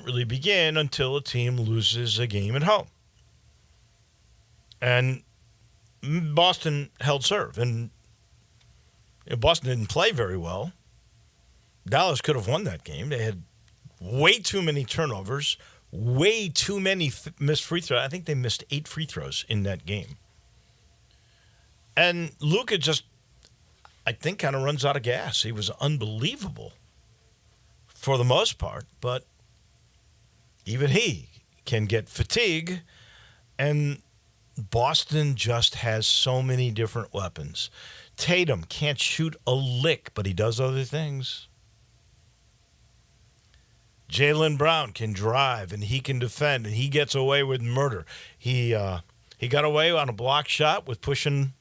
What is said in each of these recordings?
really begin until a team loses a game at home. And Boston held serve, and Boston didn't play very well. Dallas could have won that game. They had way too many turnovers, way too many missed free throws. I think they missed 8 free throws in that game. And Luka just, I think, kind of runs out of gas. He was unbelievable for the most part, but even he can get fatigue, and Boston just has so many different weapons. Tatum can't shoot a lick, but he does other things. Jaylen Brown can drive, and he can defend, and he gets away with murder. He got away on a block shot with pushing,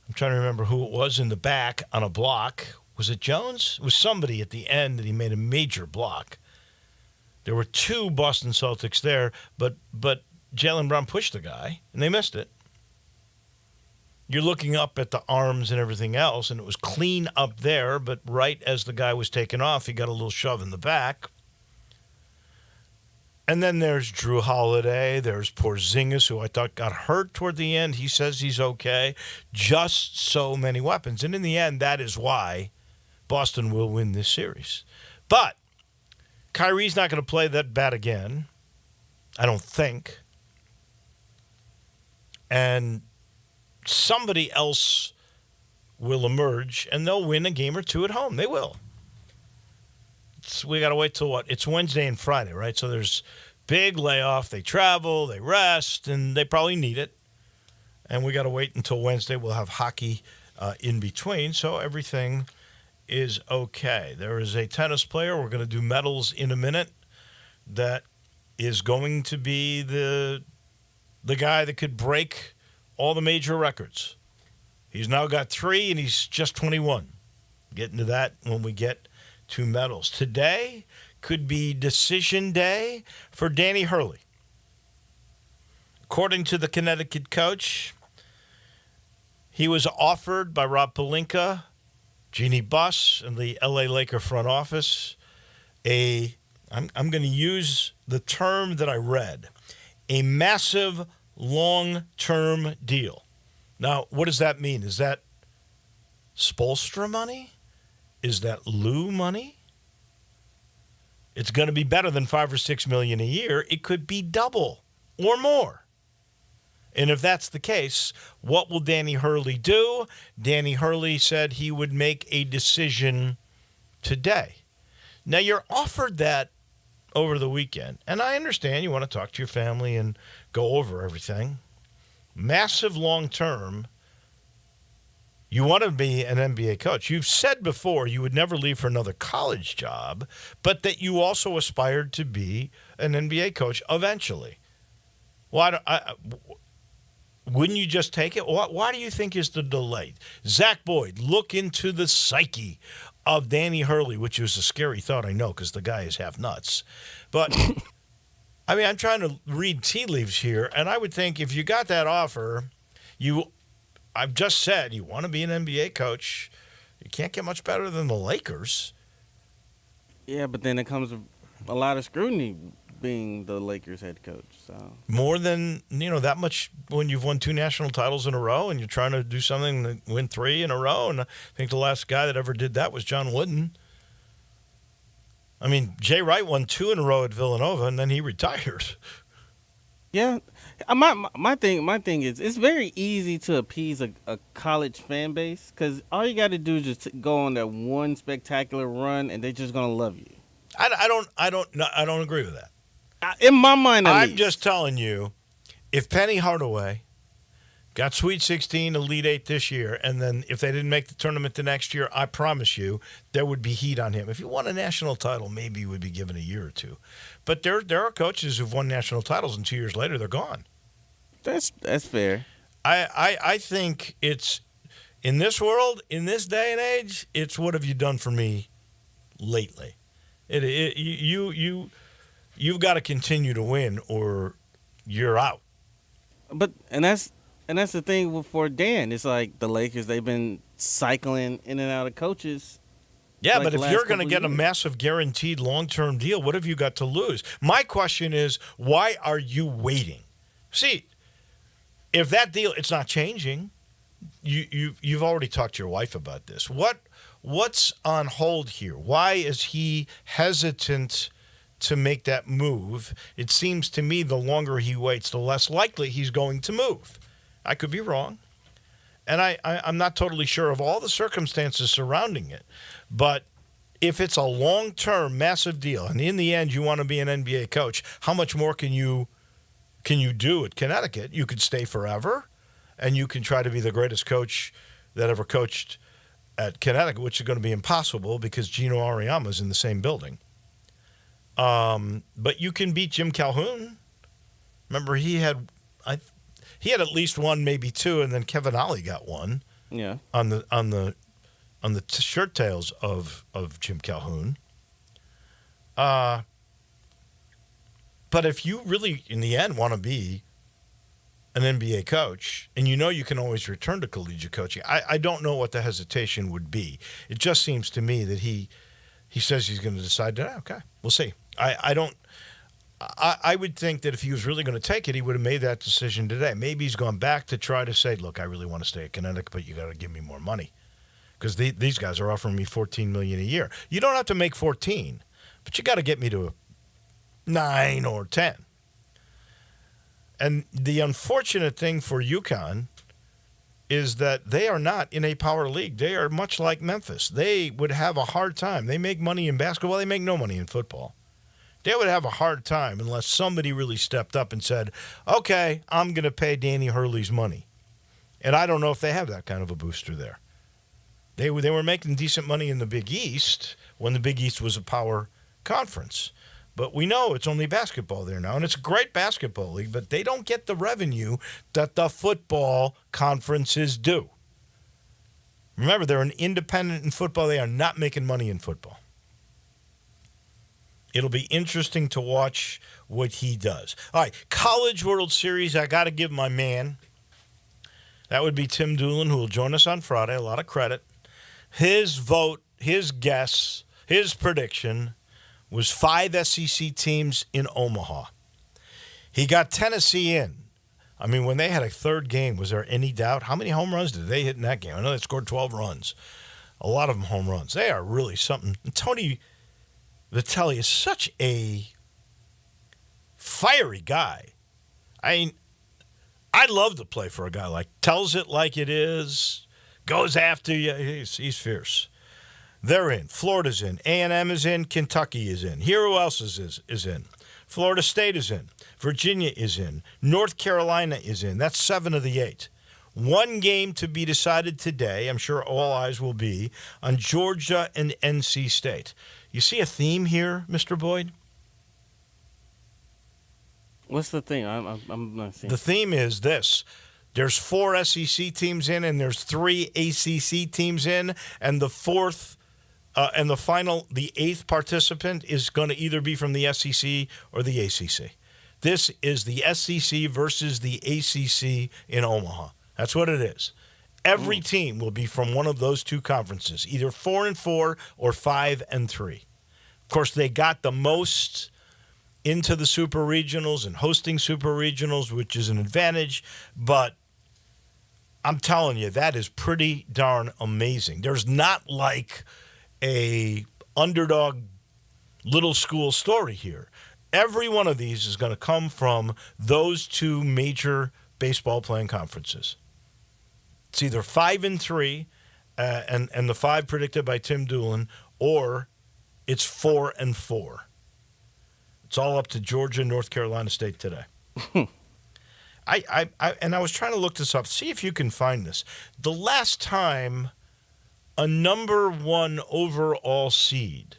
I'm trying to remember who it was in the back on a block. Was it Jones? It was somebody at the end that he made a major block. There were 2 Boston Celtics there, but Jaylen Brown pushed the guy, and they missed it. You're looking up at the arms and everything else, and it was clean up there, but right as the guy was taking off, he got a little shove in the back. And then there's Drew Holiday. There's Porzingis, who I thought got hurt toward the end. He says he's okay. Just so many weapons. And in the end, that is why Boston will win this series. But Kyrie's not going to play that bad again, I don't think. And somebody else will emerge, and they'll win a game or 2 at home. They will. We got to wait till what? It's Wednesday and Friday, right? So there's big layoff. They travel, they rest, and they probably need it. And we got to wait until Wednesday. We'll have hockey in between, so everything is okay. There is a tennis player. We're going to do medals in a minute. That is going to be the guy that could break all the major records. He's now got 3, and he's just 21. Get into that when we get to medals. Today could be decision day for Danny Hurley. According to the Connecticut coach, he was offered by Rob Pelinka, Jeannie Buss, and the LA Laker front office I'm going to use the term that I read, a massive long-term deal. Now, what does that mean? Is that Spoelstra money? Is that Lou money? It's going to be better than $5 or $6 million a year. It could be double or more. And if that's the case, what will Danny Hurley do? Danny Hurley said he would make a decision today. Now, you're offered that over the weekend, and I understand you want to talk to your family and go over everything. Massive long-term. You want to be an NBA coach. You've said before you would never leave for another college job, but that you also aspired to be an NBA coach eventually. Wouldn't you just take it? Why do you think is the delay? Zach Boyd, look into the psyche of Danny Hurley, which was a scary thought, I know, because the guy is half nuts. But, I mean, I'm trying to read tea leaves here, and I would think if you got that offer, I've just said you want to be an NBA coach. You can't get much better than the Lakers. Yeah, but then it comes a lot of scrutiny being the Lakers head coach. So more than, that much when you've won 2 national titles in a row and you're trying to do something to win 3 in a row. And I think the last guy that ever did that was John Wooden. I mean, Jay Wright won 2 in a row at Villanova, and then he retired. Yeah, my thing is it's very easy to appease a college fan base because all you got to do is just go on that one spectacular run, and they're just gonna love you. I don't agree with that. In my mind, at I'm least. just telling you, if Penny Hardaway got Sweet 16, Elite 8 this year, and then if they didn't make the tournament the next year, I promise you there would be heat on him. If he won a national title, maybe he would be given a year or 2. But there are coaches who've won national titles, and 2 years later they're gone. That's fair. I think it's, in this world, in this day and age, it's what have you done for me lately? You've got to continue to win or you're out. But and that's the thing for Dan. It's like the Lakers, they've been cycling in and out of coaches Yeah, like but the if last you're going to couple get a years. massive guaranteed long-term deal, what have you got to lose? My question is, why are you waiting? See, if that deal, it's not changing. You've already talked to your wife about this. What's on hold here? Why is he hesitant to make that move? It seems to me the longer he waits, the less likely he's going to move. I could be wrong. And I'm not totally sure of all the circumstances surrounding it. But if it's a long-term, massive deal, and in the end you want to be an NBA coach, how much more can you do at Connecticut? You could stay forever, and you can try to be the greatest coach that ever coached at Connecticut, which is going to be impossible because Gino Auriemma's in the same building. But you can beat Jim Calhoun. Remember, he had at least one, maybe two, and then Kevin Ollie got one. Yeah. On the shirt tails of Jim Calhoun. But if you really, in the end, want to be an NBA coach, and you know you can always return to collegiate coaching, I don't know what the hesitation would be. It just seems to me that he says he's going to decide that, okay, we'll see. I would think that if he was really going to take it, he would have made that decision today. Maybe he's gone back to try to say, look, I really want to stay at Connecticut, but you got to give me more money. Because these guys are offering me $14 million a year. You don't have to make 14, but you got to get me to 9 or 10. And the unfortunate thing for UConn is that they are not in a power league. They are much like Memphis. They would have a hard time. They make money in basketball. They make no money in football. They would have a hard time unless somebody really stepped up and said, okay, I'm going to pay Danny Hurley's money. And I don't know if they have that kind of a booster there. They were making decent money in the Big East when the Big East was a power conference. But we know it's only basketball there now, and it's a great basketball league, but they don't get the revenue that the football conferences do. Remember, they're an independent in football. They are not making money in football. It'll be interesting to watch what he does. All right, College World Series, I got to give my man. That would be Tim Doolin, who will join us on Friday. A lot of credit. His vote, his guess, his prediction was 5 SEC teams in Omaha. He got Tennessee in. I mean, when they had a third game, was there any doubt? How many home runs did they hit in that game? I know they scored 12 runs. A lot of them home runs. They are really something. And Tony Vitelli is such a fiery guy. I mean, I'd love to play for a guy like tells it like it is, goes after you. He's fierce. They're in. Florida's in. A&M is in. Kentucky is in. Here, who else is in? Florida State is in. Virginia is in. North Carolina is in. That's 7 of the 8. One game to be decided today. I'm sure all eyes will be on Georgia and NC State. You see a theme here, Mr. Boyd? What's the thing? I'm not seeing. The theme is this. There's 4 SEC teams in, and there's 3 ACC teams in, and the fourth and the final, the 8th participant is going to either be from the SEC or the ACC. This is the SEC versus the ACC in Omaha. That's what it is. Every team will be from one of those two conferences, either 4-4 or 5-3. Of course, they got the most into the super regionals and hosting super regionals, which is an advantage. But I'm telling you, that is pretty darn amazing. There's not like a underdog little school story here. Every one of these is going to come from those two major baseball playing conferences. It's either 5-3, and the 5 predicted by Tim Doolin, or it's 4-4. It's all up to Georgia and North Carolina State today. I was trying to look this up. See if you can find this. The last time a number 1 overall seed,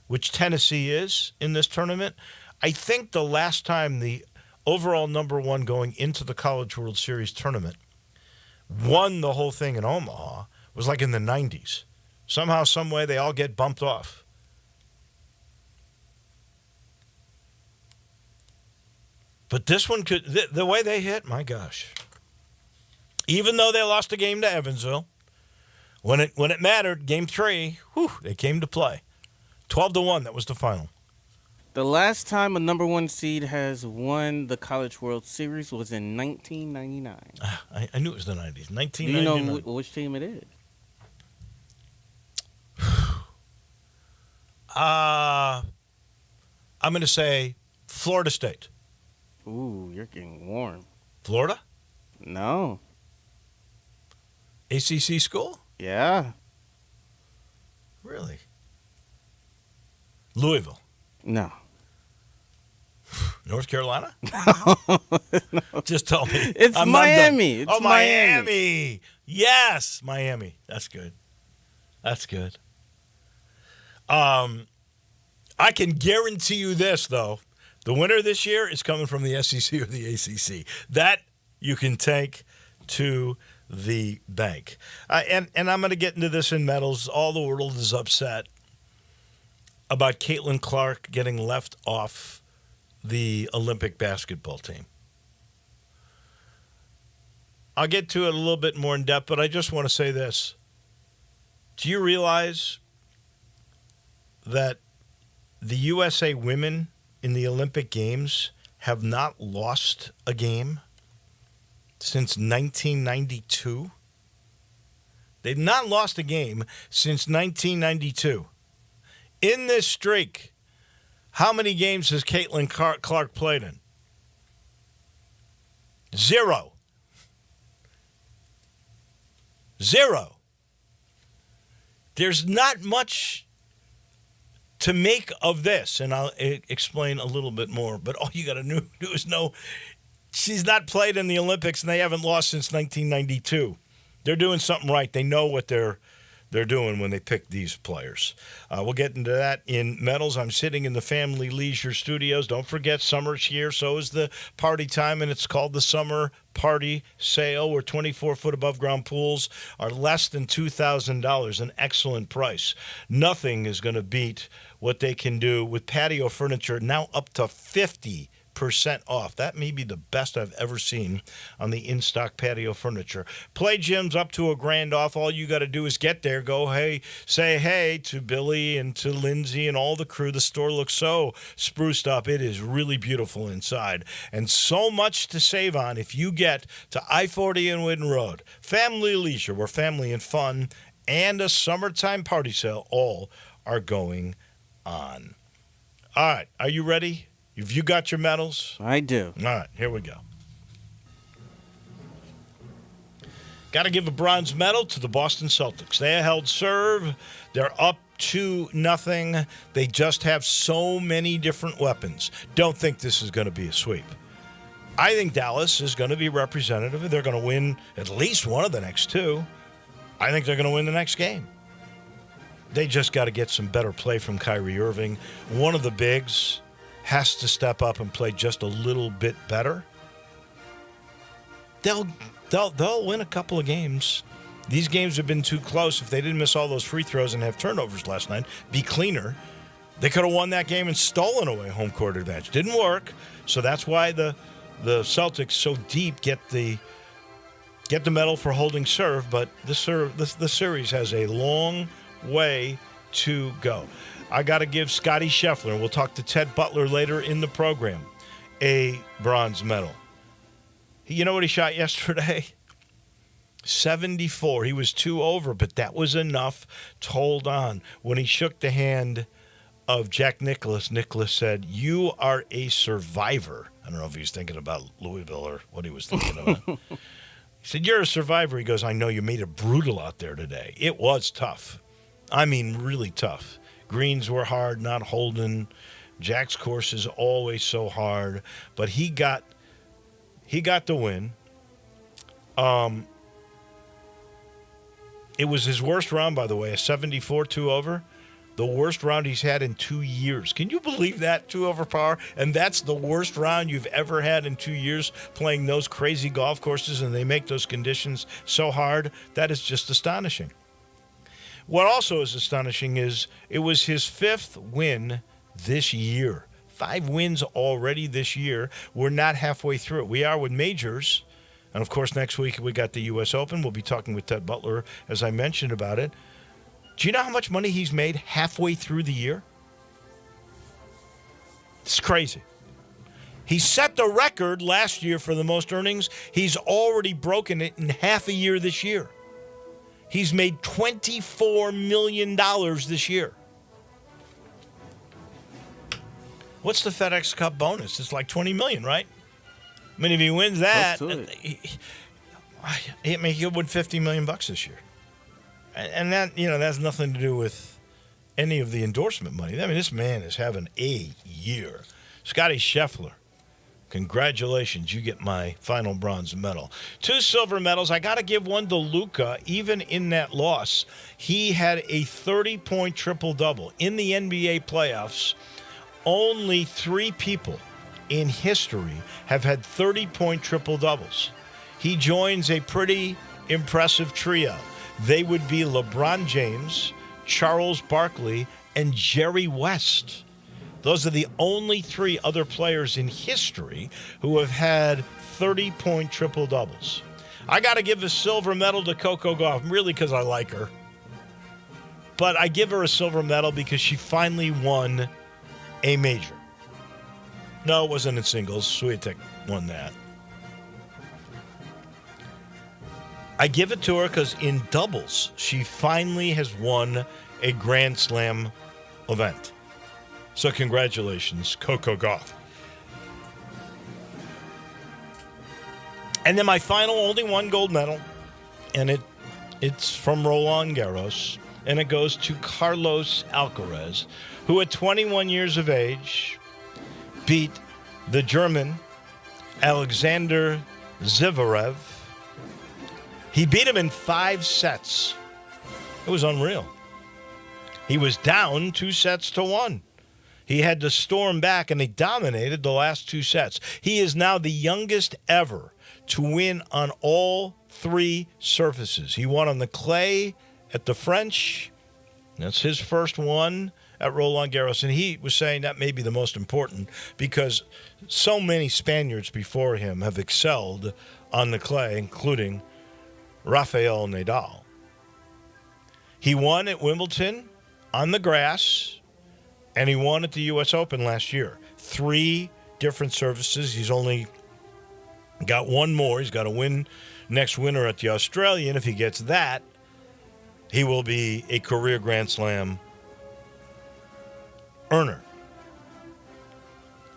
which Tennessee is in this tournament, I think the last time the overall number 1 going into the College World Series tournament won the whole thing in Omaha was like in the 90s. Somehow, some way, they all get bumped off. But this one could, the way they hit, my gosh. Even though they lost a game to Evansville, When it mattered, game 3, they came to play. 12-1, that was the final. The last time a number 1 seed has won the College World Series was in 1999. I knew it was the 90s. 1999. Do you know which team it is? I'm going to say Florida State. Ooh, you're getting warm. Florida? No. ACC school? Yeah. Really? Louisville? No. North Carolina? Just tell me. It's Miami. It's Miami. Yes, Miami. That's good. I can guarantee you this, though. The winner this year is coming from the SEC or the ACC. That you can take to the bank. And I'm going to get into this in medals. All the world is upset about Caitlin Clark getting left off the Olympic basketball team. I'll get to it a little bit more in depth, but I just want to say this. Do you realize that the USA women in the Olympic Games have not lost a game since 1992? They've not lost a game since 1992. In this streak, how many games has Caitlin Clark played in? 0. There's not much to make of this, and I'll explain a little bit more. But all you got to do is know she's not played in the Olympics, and they haven't lost since 1992. They're doing something right. They know what they're doing when they pick these players. We'll get into that in medals. I'm sitting in the Family Leisure Studios. Don't forget, summer's here. So is the party time, and it's called the Summer Party Sale, where 24-foot above-ground pools are less than $2,000, an excellent price. Nothing is going to beat what they can do with patio furniture, now up to 50% off. That may be the best I've ever seen on the in-stock patio furniture. Play gyms up to $1,000 off. All you got to do is get there, say hey to Billy and to Lindsay and all the crew. The store looks so spruced up. It is really beautiful inside, and so much to save on if you get to I-40 and Whidden Road. Family Leisure, where family and fun and a summertime party sale all are going on. All right, are you ready? Have you got your medals? I do. All right, here we go. Got to give a bronze medal to the Boston Celtics. They held serve. They're up 2-0. They just have so many different weapons. Don't think this is going to be a sweep. I think Dallas is going to be representative. They're going to win at least one of the next 2. I think they're going to win the next game. They just got to get some better play from Kyrie Irving. One of the bigs has to step up and play just a little bit better. They'll win a couple of games. These games have been too close. If they didn't miss all those free throws and have turnovers last night, be cleaner, they could have won that game and stolen away home court advantage. Didn't work, so that's why the Celtics so deep get the medal for holding serve. But the series has a long way to go. I got to give Scotty Scheffler, and we'll talk to Ted Butler later in the program, a bronze medal. You know what he shot yesterday? 74. He was 2 over, but that was enough to hold on. When he shook the hand of Jack Nicklaus, Nicklaus said, "You are a survivor." I don't know if he was thinking about Louisville or what he was thinking about. He said, "You're a survivor." He goes, "I know you made it brutal out there today." It was tough. I mean, really tough. Greens were hard, not holding. Jack's course is always so hard, but he got the win. It was his worst round, by the way, a 74 2 over. The worst round he's had in 2 years. Can you believe that? 2 over par, and that's the worst round you've ever had in 2 years, playing those crazy golf courses, and they make those conditions so hard. That is just astonishing. What also is astonishing is it was his 5th win this year. 5 wins already this year. We're not halfway through. We are with majors. And, of course, next week we got the U.S. Open. We'll be talking with Ted Butler, as I mentioned, about it. Do you know how much money he's made halfway through the year? It's crazy. He set the record last year for the most earnings. He's already broken it in half a year this year. He's made $24 million this year. What's the FedEx Cup bonus? It's like $20 million, right? I mean, if he wins that, he'll win $50 million this year. And that, that has nothing to do with any of the endorsement money. I mean, this man is having a year. Scotty Scheffler, congratulations. You get my final bronze medal. 2 silver medals. I got to give one to Luka. Even in that loss, he had a 30-point triple-double. In the NBA playoffs, only 3 people in history have had 30-point triple-doubles. He joins a pretty impressive trio. They would be LeBron James, Charles Barkley, and Jerry West. Those are the only 3 other players in history who have had 30-point triple-doubles. I got to give a silver medal to Coco Gauff, really because I like her. But I give her a silver medal because she finally won a major. No, it wasn't in singles. Swiatek won that. I give it to her because in doubles, she finally has won a Grand Slam event. So congratulations, Coco Gauff. And then my final, only one gold medal, and it's from Roland Garros, and it goes to Carlos Alcaraz, who at 21 years of age beat the German Alexander Zverev. He beat him in 5 sets. It was unreal. He was down 2-1. He had to storm back, and he dominated the last 2 sets. He is now the youngest ever to win on all 3 surfaces. He won on the clay at the French. That's his first one at Roland Garros. And he was saying that may be the most important because so many Spaniards before him have excelled on the clay, including Rafael Nadal. He won at Wimbledon on the grass, and he won at the U.S. Open last year. 3 different services. He's only got one more. He's got to win next winter at the Australian. If he gets that, he will be a career Grand Slam earner.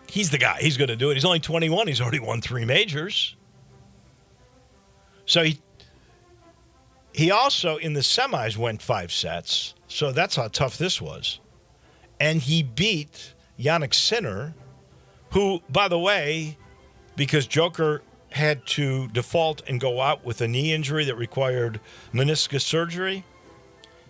He's the guy. He's going to do it. He's only 21. He's already won 3 majors. So he also, in the semis, went 5 sets. So that's how tough this was. And he beat Jannik Sinner, who, by the way, because Joker had to default and go out with a knee injury that required meniscus surgery,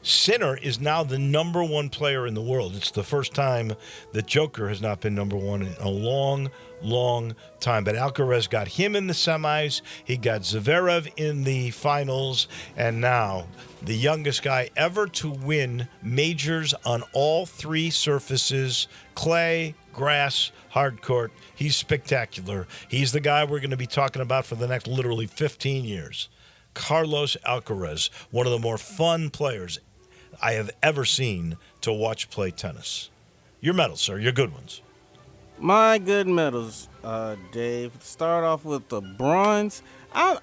Sinner is now the number 1 player in the world. It's the first time that Joker has not been number 1 in a long, long time. But Alcaraz got him in the semis. He got Zverev in the finals. And now the youngest guy ever to win majors on all 3 surfaces, clay, grass, hard court. He's spectacular. He's the guy we're going to be talking about for the next literally 15 years. Carlos Alcaraz, one of the more fun players I have ever seen to watch play tennis. Your medals, sir. Your good ones. My good medals, Dave. Start off with the bronze. I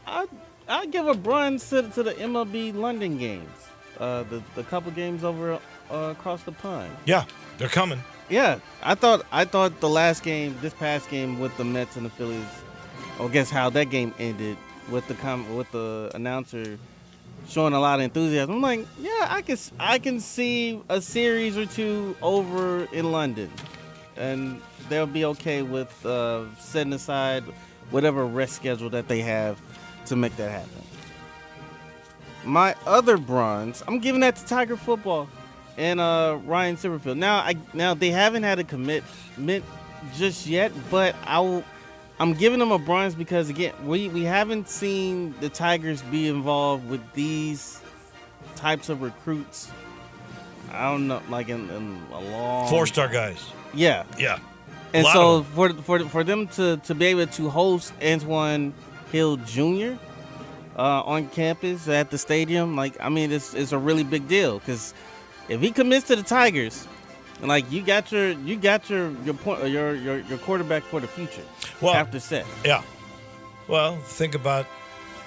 give a bronze to the MLB London games. The couple games over across the pond. Yeah, they're coming. Yeah, I thought the last game, this past game with the Mets and the Phillies. I guess how that game ended with the announcer showing a lot of enthusiasm. I'm like, yeah, I can see a series or 2 over in London, and they'll be okay with setting aside whatever rest schedule that they have to make that happen. My other bronze, I'm giving that to Tiger Football and Ryan Silverfield. Now they haven't had a commitment just yet, but I'm giving them a bronze because, again, we haven't seen the Tigers be involved with these types of recruits. I don't know, like in a long 4-star guys. Yeah. Yeah. And so for them to be able to host Antoine Hill Jr. On campus at the stadium. Like, I mean, it's a really big deal because if he commits to the Tigers, like you got your quarterback for the future. Well, after set. Yeah. Well, think about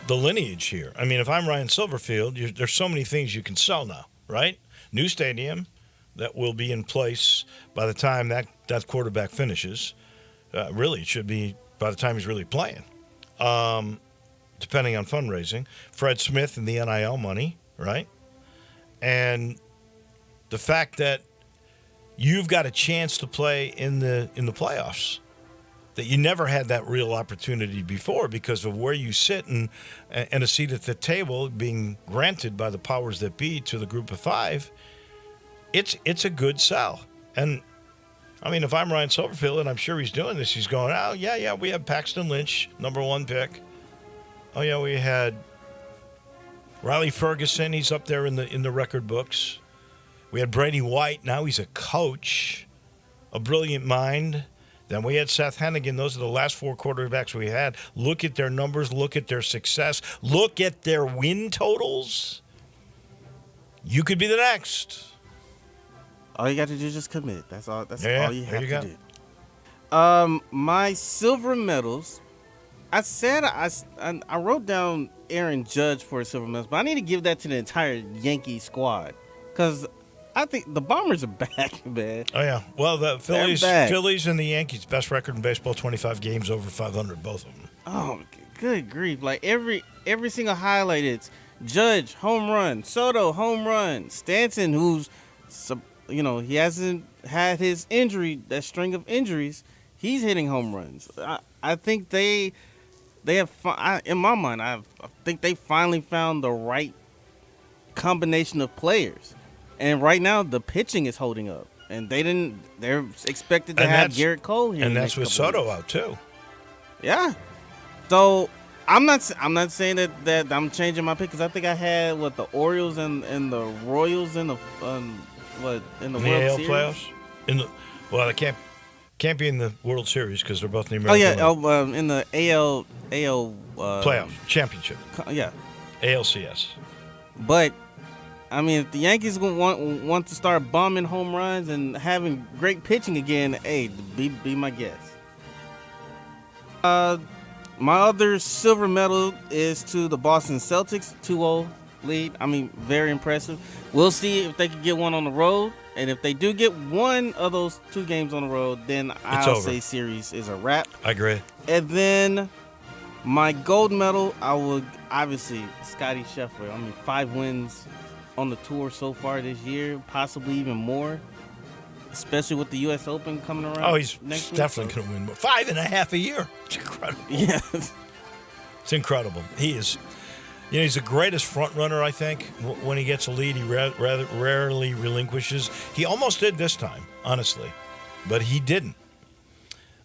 the lineage here. I mean, if I'm Ryan Silverfield, there's so many things you can sell now, right? New stadium that will be in place by the time that quarterback finishes. Really, it should be by the time he's really playing. Depending on fundraising, Fred Smith and the NIL money, right? And the fact that you've got a chance to play in the playoffs, that you never had that real opportunity before because of where you sit and a seat at the table being granted by the powers that be to the group of five. It's a good sell. And I mean, if I'm Ryan Silverfield, and I'm sure he's doing this, he's going, oh yeah, we have Paxton Lynch, number 1 pick. Oh yeah, we had Riley Ferguson. He's up there in the record books. We had Brady White. Now he's a coach, a brilliant mind. Then we had Seth Hennigan. Those are the last 4 quarterbacks we had. Look at their numbers. Look at their success. Look at their win totals. You could be the next. All you got to do is just commit. That's all. That's all you have to do. My silver medals. I said I wrote down Aaron Judge for a silver medal, but I need to give that to the entire Yankee squad because I think the Bombers are back, man. Oh yeah, well the Phillies and the Yankees best record in baseball, 25 games over 500, both of them. Oh, good grief! Like every single highlight, it's Judge home run, Soto home run, Stanton who's he hasn't had his injury, that string of injuries, he's hitting home runs. I think they have, in my mind, I think they finally found the right combination of players. And right now, the pitching is holding up. And they're expected to have Garrett Cole here. And that's with Soto out, too. Yeah. So, I'm not saying that I'm changing my pick, because I think I had, the Orioles and the Royals in the World AL Series? Playoffs? They can't be in the World Series because they're both in the American League. In the AL playoffs championship. Yeah, ALCS. But I mean, if the Yankees want to start bombing home runs and having great pitching again, hey, be my guest. My other silver medal is to the Boston Celtics, 2-0 lead. I mean, very impressive. We'll see if they can get one on the road. And if they do get one of those 2 games on the road, then I'll say series is a wrap. I agree. And then my gold medal, I would obviously Scottie Scheffler. I mean, 5 wins on the tour so far this year, possibly even more, especially with the U.S. Open coming around. Oh, he's definitely going to win more. 5.5 a year. It's incredible. Yeah. It's incredible. He is. He's the greatest front runner, I think. When he gets a lead, he rather rarely relinquishes. He almost did this time, honestly, but he didn't.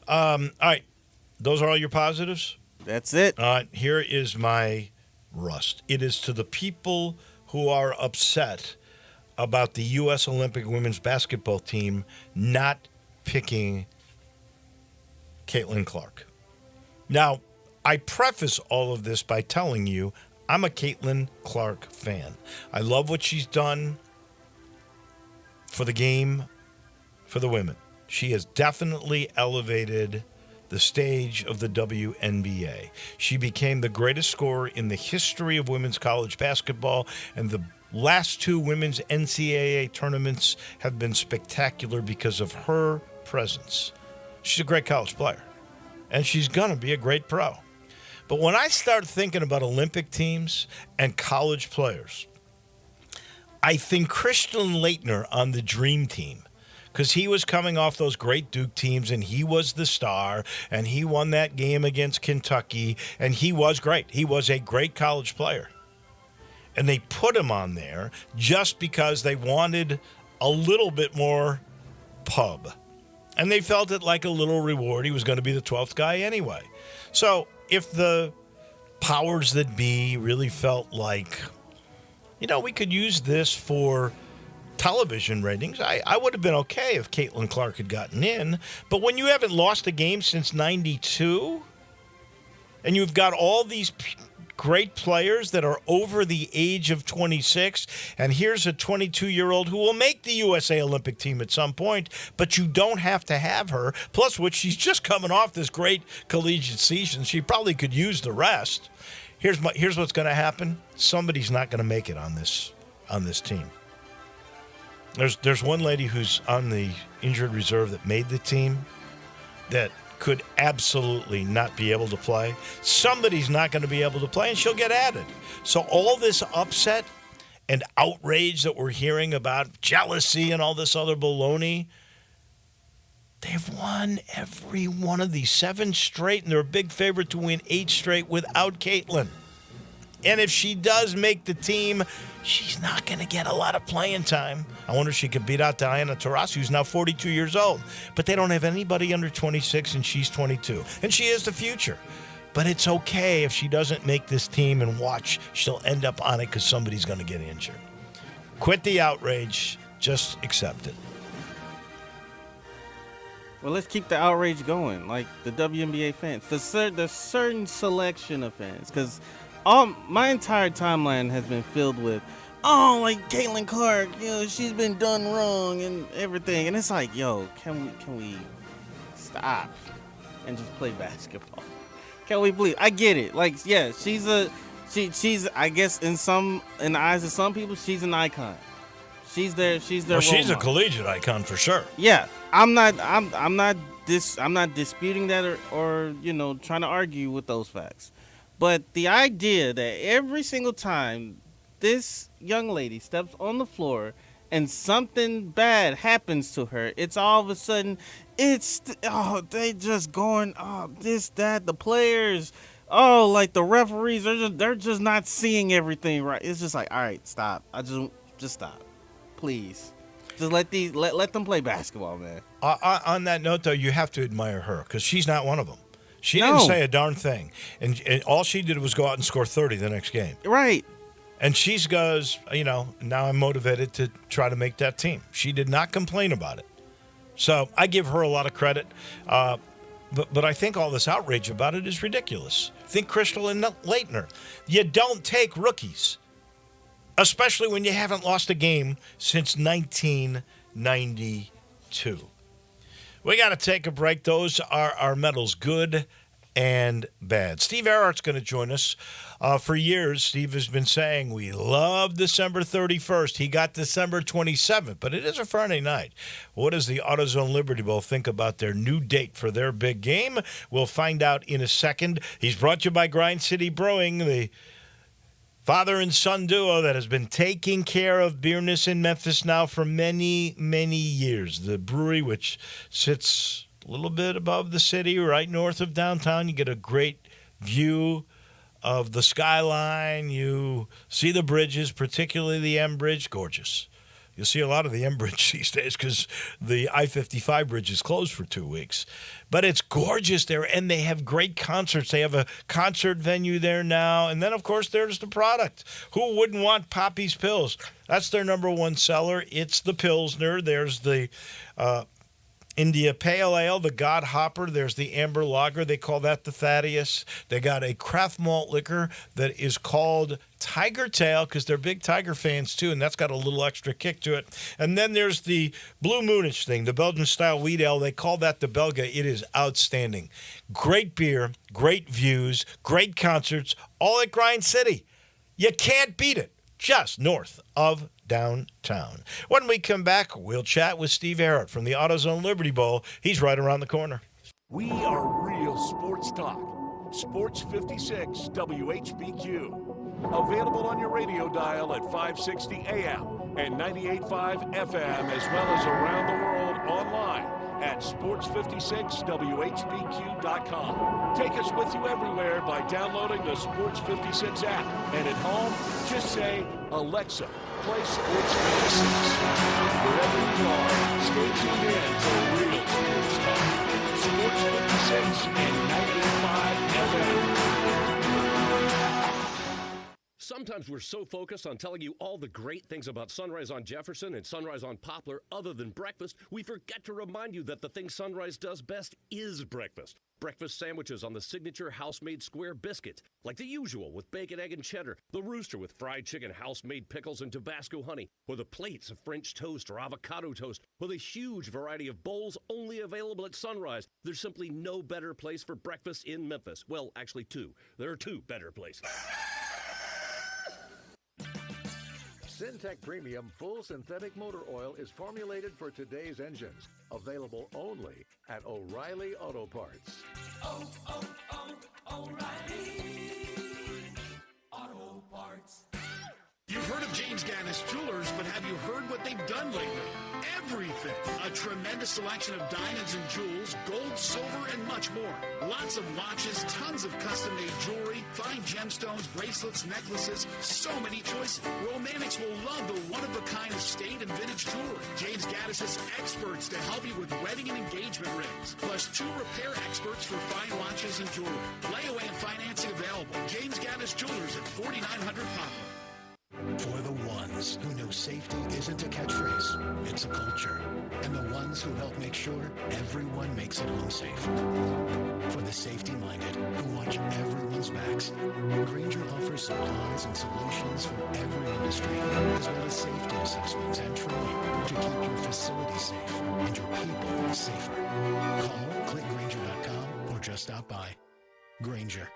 All right. Those are all your positives? That's it. All right. Here is my rust. It is to the people who are upset about the U.S. Olympic women's basketball team not picking Caitlin Clark. Now, I preface all of this by telling you I'm a Caitlin Clark fan. I love what she's done for the game, for the women. She has definitely elevated the stage of the WNBA. She became the greatest scorer in the history of women's college basketball, and the last 2 women's NCAA tournaments have been spectacular because of her presence. She's a great college player, and she's going to be a great pro. But when I start thinking about Olympic teams and college players, I think Christian Laettner on the Dream Team, because he was coming off those great Duke teams, and he was the star, and he won that game against Kentucky, and he was great. He was a great college player. And they put him on there just because they wanted a little bit more pub. And they felt it like a little reward. He was going to be the 12th guy anyway. So if the powers that be really felt like, we could use this for television ratings, I would have been okay if Caitlin Clark had gotten in. But when you haven't lost a game since 92, And you've got all these great players that are over the age of 26, and here's a 22-year-old who will make the USA Olympic team at some point, but you don't have to have her, plus which she's just coming off this great collegiate season. She probably could use the rest. Here's what's going to happen. Somebody's not going to make it on this team. There's one lady who's on the injured reserve that made the team that could absolutely not be able to play. Somebody's not going to be able to play, and she'll get added. So all this upset and outrage that we're hearing about, jealousy and all this other baloney, they've won every one of these 7 straight, and they're a big favorite to win 8 straight without Caitlin. And if she does make the team, she's not going to get a lot of playing time. I wonder if she could beat out Diana Taurasi, who's now 42 years old. But they don't have anybody under 26, and she's 22. And she is the future. But it's okay if she doesn't make this team, and watch, she'll end up on it because somebody's going to get injured. Quit the outrage. Just accept it. Well, let's keep the outrage going, like the WNBA fans. The certain selection of fans, because my entire timeline has been filled with, like Caitlin Clark, she's been done wrong and everything. And it's like, can we stop and just play basketball? Can we please? I get it. Like, yeah, she's I guess in the eyes of some people, she's an icon. She's their Well, she's a collegiate icon for sure. Yeah, I'm not disputing that or trying to argue with those facts. But the idea that every single time this young lady steps on the floor and something bad happens to her, it's all of a sudden, they just going, this, that, the players, like the referees, they're just not seeing everything right. It's just like, all right, stop. Just stop. Please. Just let them play basketball, man. On that note, though, you have to admire her because she's not one of them. She didn't say a darn thing. And all she did was go out and score 30 the next game. Right. And she goes, now I'm motivated to try to make that team. She did not complain about it. So I give her a lot of credit. But I think all this outrage about it is ridiculous. Think Crystal and Leitner. You don't take rookies, especially when you haven't lost a game since 1992. We got to take a break. Those are our medals, good and bad. Steve Ehrhart's going to join us. For years, Steve has been saying we love December 31st. He got December 27th, but it is a Friday night. What does the AutoZone Liberty Bowl think about their new date for their big game? We'll find out in a second. He's brought to you by Grind City Brewing, the father and son duo that has been taking care of beerness in Memphis now for many, many years. The brewery, which sits a little bit above the city, right north of downtown. You get a great view of the skyline. You see the bridges, particularly the M Bridge. Gorgeous. You'll see a lot of the M Bridge these days because the I-55 bridge is closed for 2 weeks. But it's gorgeous there, and they have great concerts. They have a concert venue there now. And then, of course, there's the product. Who wouldn't want Poppy's Pills? That's their number one seller. It's the Pilsner. There's the India Pale Ale, the God Hopper. There's the Amber Lager. They call that the Thaddeus. They got a craft malt liquor that is called Tiger Tail because they're big Tiger fans too, and that's got a little extra kick to it. And then there's the Blue Moonish thing, the Belgian-style wheat ale. They call that the Belga. It is outstanding. Great beer, great views, great concerts, all at Grind City. You can't beat it. Just north of downtown. When we come back, we'll chat with Steve Ehrhart from the AutoZone Liberty Bowl. He's right around the corner. We are real sports talk. Sports 56 WHBQ. Available on your radio dial at 560 AM and 98.5 FM, as well as around the world online at sports56whbq.com. Take us with you everywhere by downloading the Sports 56 app. And at home, just say, Alexa, play Sports 56. Wherever you are, stay tuned in to real sports talk. Sports 56 and 98.5 FM. Sometimes Sometimes we're so focused on telling you all the great things about Sunrise on Jefferson and Sunrise on Poplar other than breakfast, we forget to remind you that the thing Sunrise does best is breakfast. Breakfast sandwiches on the signature house-made square biscuit, like the usual with bacon, egg, and cheddar, the rooster with fried chicken, house-made pickles, and Tabasco honey, or the plates of French toast or avocado toast, or the huge variety of bowls only available at Sunrise. There's simply no better place for breakfast in Memphis. Well, actually two. There are two better places. Syntec Premium Full Synthetic Motor Oil is formulated for today's engines. Available only at O'Reilly Auto Parts. O'Reilly Auto Parts. You've heard of James Gaddis Jewelers, but have you heard what they've done lately? Everything. A tremendous selection of diamonds and jewels, gold, silver, and much more. Lots of watches, tons of custom-made jewelry, fine gemstones, bracelets, necklaces, so many choices. Romantics will love the one-of-a-kind estate and vintage jewelry. James Gaddis has experts to help you with wedding and engagement rings, plus 2 repair experts for fine watches and jewelry. Layaway and financing available. James Gaddis Jewelers at 4900 Poplar. For the ones who know safety isn't a catchphrase, it's a culture. And the ones who help make sure everyone makes it home safe. For the safety-minded who watch everyone's backs, Grainger offers supplies and solutions for every industry, as well as safety assessments and training to keep your facility safe and your people safer. Call, click Grainger.com, or just stop by. Grainger,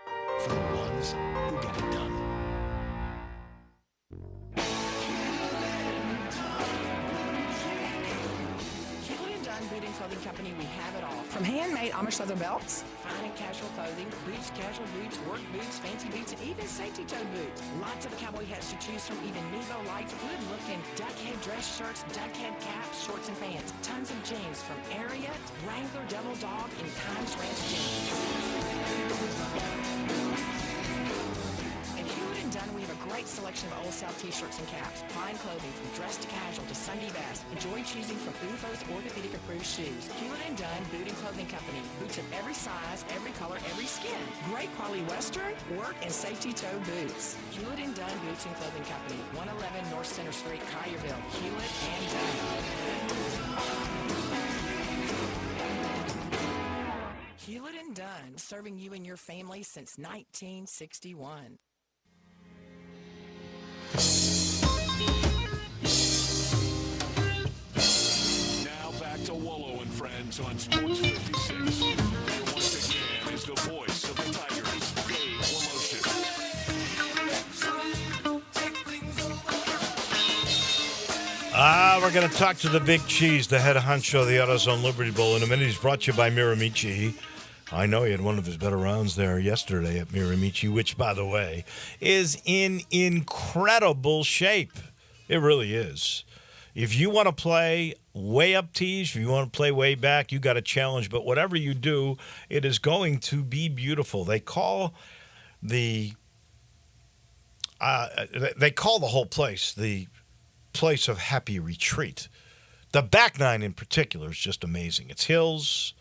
for the ones who get it done. Boot and Clothing Company, we have it all. From handmade Amish leather belts, fine and casual clothing, boots, casual boots, work boots, fancy boots, and even safety toe boots. Lots of cowboy hats to choose from, even Nevo lights, good-looking duck head dress shirts, duck head caps, shorts, and pants. Tons of jeans from Ariat, Wrangler, Devil Dog, and Times Ranch jeans. At Hewitt & Dunn, we have a great selection of Old South t-shirts and caps. Fine clothing from dress to casual to Sunday best. Enjoy choosing from UFO's orthopedic approved shoes. Hewitt & Dunn Boot and Clothing Company. Boots of every size, every color, every skin. Great quality Western, work, and safety toe boots. Hewitt & Dunn Boots and Clothing Company. 111 North Center Street, Collierville. Hewitt & Dunn. Hewitt & Dunn, serving you and your family since 1961. Now back to Wolo and Friends on Sports 56. Here once again is the voice of the Tigers, Dave Woloshyn. We're going to talk to the Big Cheese, the head honcho of the AutoZone Liberty Bowl in a minute. He's brought to you by Miramichi. I know he had one of his better rounds there yesterday at Miramichi, which, by the way, is in incredible shape. It really is. If you want to play way up tees, if you want to play way back, you got a challenge. But whatever you do, it is going to be beautiful. They call the whole place the place of happy retreat. The back nine in particular is just amazing. It's hills,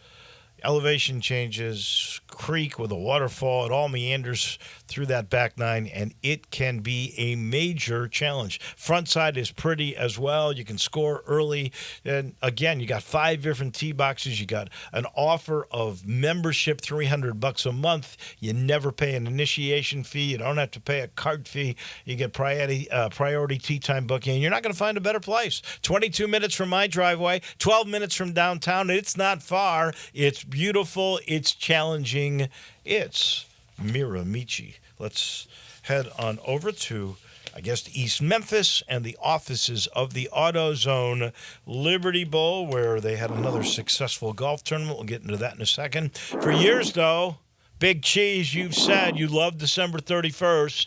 elevation changes, creek with a waterfall. It all meanders through that back nine, and it can be a major challenge. Front side is pretty as well. You can score early. And again, you got 5 different tee boxes. You got an offer of membership, $300 a month. You never pay an initiation fee. You don't have to pay a card fee. You get priority tee time booking. And you're not going to find a better place. 22 minutes from my driveway, 12 minutes from downtown. It's not far. It's beautiful. It's challenging. It's Miramichi. Let's head on over to, I guess, East Memphis and the offices of the AutoZone Liberty Bowl, where they had another successful golf tournament. We'll get into that in a second. For years, though, Big Cheese, you've said you love December 31st.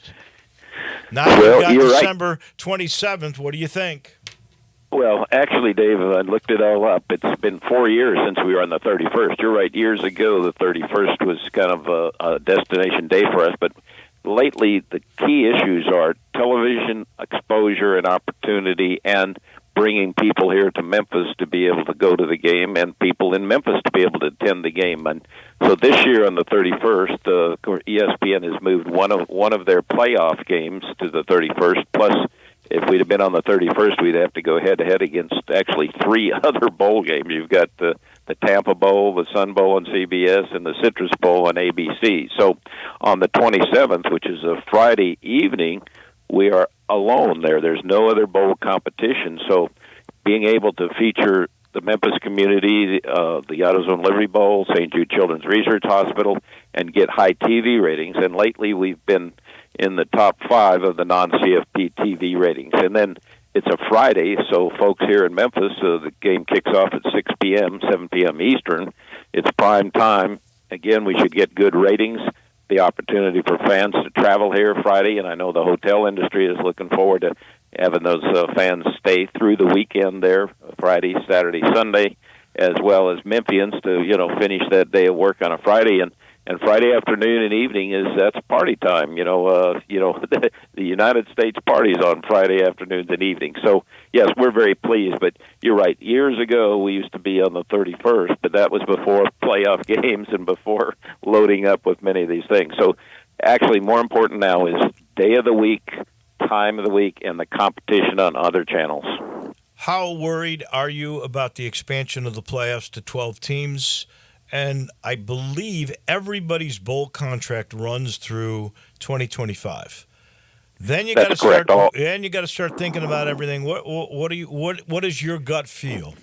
Now you've got December 27th. What do you think? Well, actually, Dave, I looked it all up. It's been 4 years since we were on the 31st. You're right. Years ago, the 31st was kind of a destination day for us. But lately, the key issues are television exposure and opportunity and bringing people here to Memphis to be able to go to the game and people in Memphis to be able to attend the game. And so this year on the 31st, ESPN has moved one of their playoff games to the 31st. Plus, if we'd have been on the 31st, we'd have to go head-to-head against actually 3 other bowl games. You've got the Tampa Bowl, the Sun Bowl on CBS, and the Citrus Bowl on ABC. So on the 27th, which is a Friday evening, we are alone there. There's no other bowl competition. So being able to feature the Memphis community, the AutoZone Liberty Bowl, St. Jude Children's Research Hospital, and get high TV ratings. And lately we've been in the top 5 of the non-CFP TV ratings. And then it's a Friday, so folks here in Memphis, the game kicks off at 6 p.m., 7 p.m. Eastern. It's prime time. Again, we should get good ratings, the opportunity for fans to travel here Friday, and I know the hotel industry is looking forward to having those fans stay through the weekend there, Friday, Saturday, Sunday, as well as Memphians to, finish that day of work on a Friday. And Friday afternoon and evening that's party time. The United States parties on Friday afternoons and evenings. So yes, we're very pleased. But you're right. Years ago, we used to be on the 31st, but that was before playoff games and before loading up with many of these things. So actually, more important now is day of the week, time of the week, and the competition on other channels. How worried are you about the expansion of the playoffs to 12 teams? And I believe everybody's bowl contract runs through 2025. Then you got to start. And you got to start thinking about everything. What does your gut feel,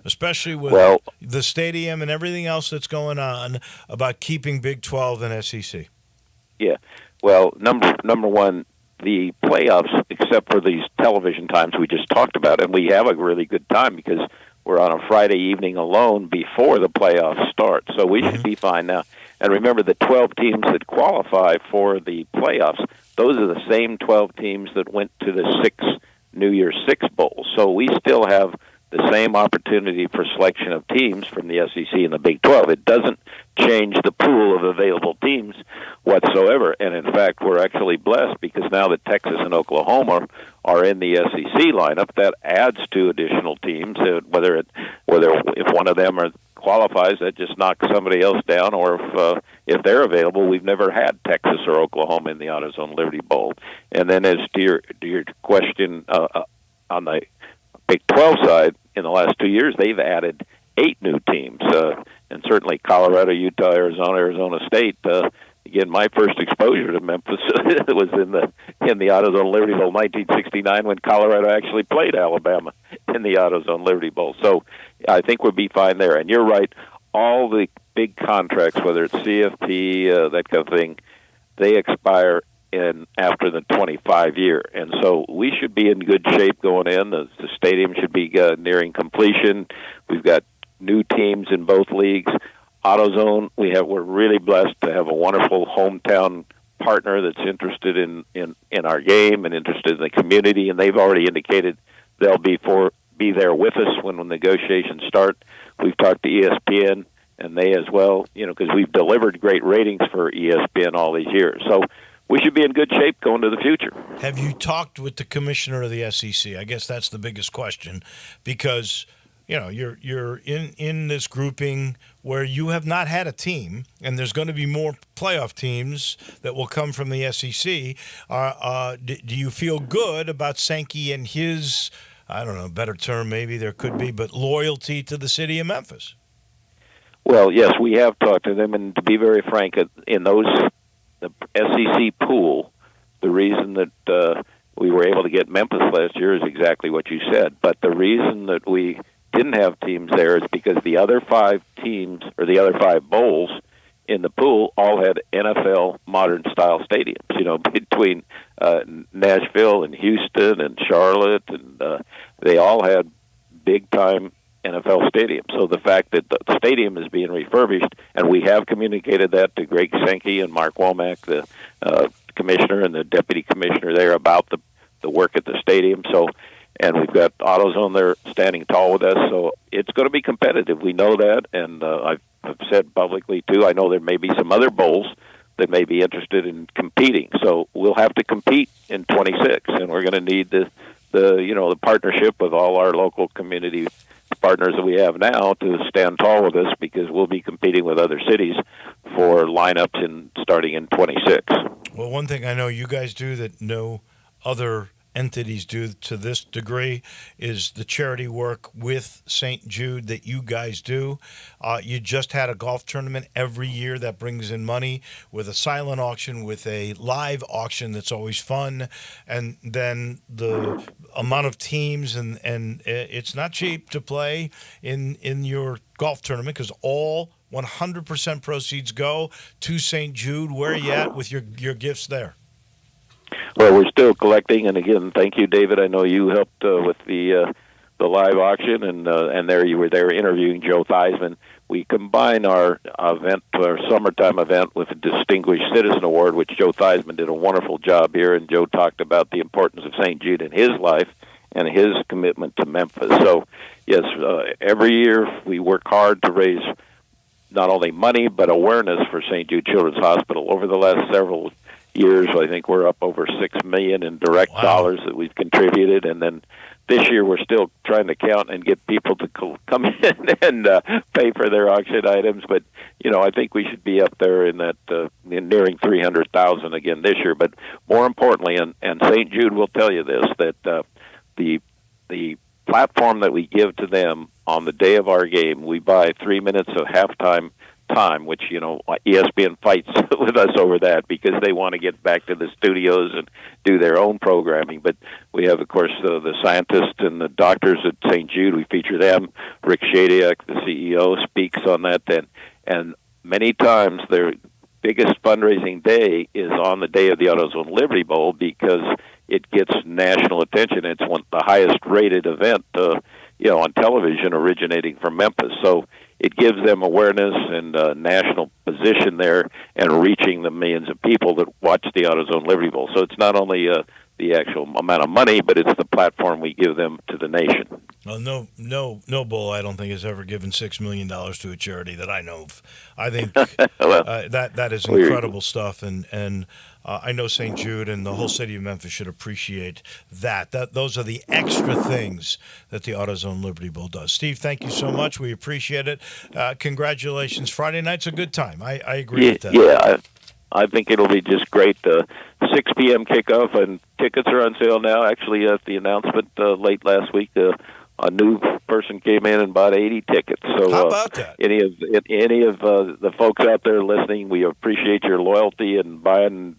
especially with the stadium and everything else that's going on about keeping Big 12 and SEC? Yeah. Well, number one, the playoffs, except for these television times we just talked about, and we have a really good time because we're on a Friday evening alone before the playoffs start, so we should be fine now. And remember, the 12 teams that qualify for the playoffs, those are the same 12 teams that went to the New Year's Six Bowl. So we still have the same opportunity for selection of teams from the SEC and the Big 12. It doesn't change the pool of available teams whatsoever. And in fact, we're actually blessed because now that Texas and Oklahoma are in the SEC lineup, that adds 2 additional teams. Whether if one of them qualifies, that just knocks somebody else down, or if they're available, we've never had Texas or Oklahoma in the AutoZone Liberty Bowl. And then as to your question on the Big 12 side, in the last 2 years, they've added 8 new teams, and certainly Colorado, Utah, Arizona State. Again, my first exposure to Memphis was in the AutoZone Liberty Bowl 1969 when Colorado actually played Alabama in the AutoZone Liberty Bowl. So I think we'll be fine there. And you're right, all the big contracts, whether it's CFP, that kind of thing, they expire after the 25 year, and so we should be in good shape going in. The stadium should be nearing completion. We've got new teams in both leagues. AutoZone, we're really blessed to have a wonderful hometown partner that's interested in our game and interested in the community, and they've already indicated they'll be there with us when negotiations start. We've talked to ESPN, and they as well, because we've delivered great ratings for ESPN all these years. So we should be in good shape going to the future. Have you talked with the commissioner of the SEC? I guess that's the biggest question, because you're in this grouping where you have not had a team, and there's going to be more playoff teams that will come from the SEC. Do you feel good about Sankey and his, I don't know, better term maybe there could be, but loyalty to the city of Memphis? Well, yes, we have talked to them, and to be very frank, in the SEC pool, the reason that we were able to get Memphis last year is exactly what you said. But the reason that we didn't have teams there is because the other 5 teams, or the other 5 bowls in the pool, all had NFL modern-style stadiums, between Nashville and Houston and Charlotte, and they all had big-time NFL stadium. So the fact that the stadium is being refurbished, and we have communicated that to Greg Sankey and Mark Womack, the commissioner and the deputy commissioner there, about the work at the stadium. So, and we've got AutoZone there standing tall with us. So it's going to be competitive. We know that, and I've said publicly too, I know there may be some other bowls that may be interested in competing. So we'll have to compete in 26, and we're going to need the the partnership with all our local community partners that we have now to stand tall with us, because we'll be competing with other cities for lineups starting in 26. Well, one thing I know you guys do that no other entities do to this degree is the charity work with St. Jude that you guys do. You just had a golf tournament every year that brings in money, with a silent auction, with a live auction that's always fun, and then the amount of teams, and it's not cheap to play in your golf tournament, because all 100% proceeds go to St. Jude. Where are you at with your gifts there? Well, we're still collecting, and again, thank you, David. I know you helped with the live auction, and there you were there interviewing Joe Theismann. We combine our event, our summertime event, with a Distinguished Citizen Award, which Joe Theismann did a wonderful job here, and Joe talked about the importance of St. Jude in his life and his commitment to Memphis. So, yes, every year we work hard to raise not only money but awareness for St. Jude Children's Hospital. Over the last several years, I think we're up over $6 million in direct dollars that we've contributed, and then this year we're still trying to count and get people to come in and pay for their auction items. But I think we should be up there in that nearing 300,000 again this year. But more importantly, and St. Jude will tell you this, that the platform that we give to them on the day of our game, we buy 3 minutes of halftime time, which ESPN fights with us over that, because they want to get back to the studios and do their own programming. But we have, of course, the scientists and the doctors at St. Jude. We feature them. Rick Shadiak, the CEO, speaks on that. And many times their biggest fundraising day is on the day of the AutoZone Liberty Bowl, because it gets national attention. It's the highest rated event on television, originating from Memphis. So it gives them awareness and national position there, and reaching the millions of people that watch the AutoZone Liberty Bowl. So it's not only the actual amount of money, but it's the platform we give them to the nation. Well, no bowl, I don't think, has ever given $6 million to a charity that I know of. I think that is incredible stuff, and I know St. Jude and the whole city of Memphis should appreciate that. Those are the extra things that the AutoZone Liberty Bowl does. Steve, thank you so much. We appreciate it. Congratulations. Friday night's a good time. I agree with that. Yeah, I think it'll be just great. 6 p.m. kickoff, and tickets are on sale now. Actually, at the announcement late last week, a new person came in and bought 80 tickets. So, how about that? Any of the folks out there listening, we appreciate your loyalty and buying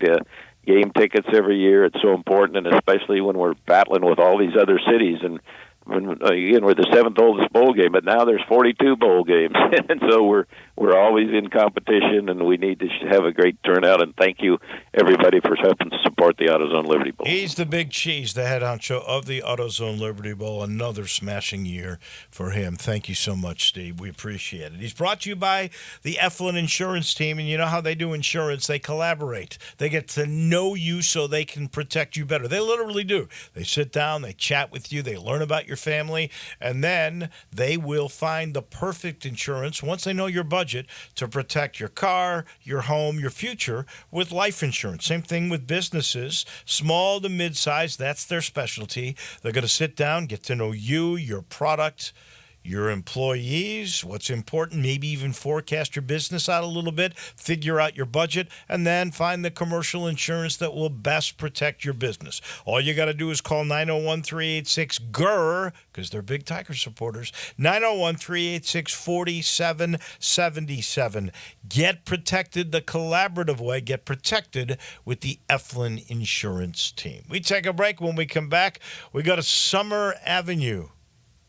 game tickets every year. It's so important, and especially when we're battling with all these other cities. And again, we're the 7th oldest bowl game, but now there's 42 bowl games, and so we're always in competition, and we need to have a great turnout. And thank you, everybody, for helping to support the AutoZone Liberty Bowl. He's the big cheese, the head honcho of the AutoZone Liberty Bowl. Another smashing year for him. Thank you so much, Steve. We appreciate it. He's brought to you by the Eflin Insurance Team, and you know how they do insurance. They collaborate. They get to know you so they can protect you better. They literally do. They sit down, they chat with you, they learn about your family, and then they will find the perfect insurance once they know your budget to protect your car, your home, your future with life insurance. Same thing with businesses, small to mid-size. That's their specialty. They're going to sit down, get to know you, your product, your employees, what's important, maybe even forecast your business out a little bit, figure out your budget, and then find the commercial insurance that will best protect your business. All you got to do is call 901-386-GER, because they're big Tiger supporters, 901-386-4777. Get protected the collaborative way. Get protected with the Eflin Insurance Team. We take a break. When we come back, we go to Summer Avenue.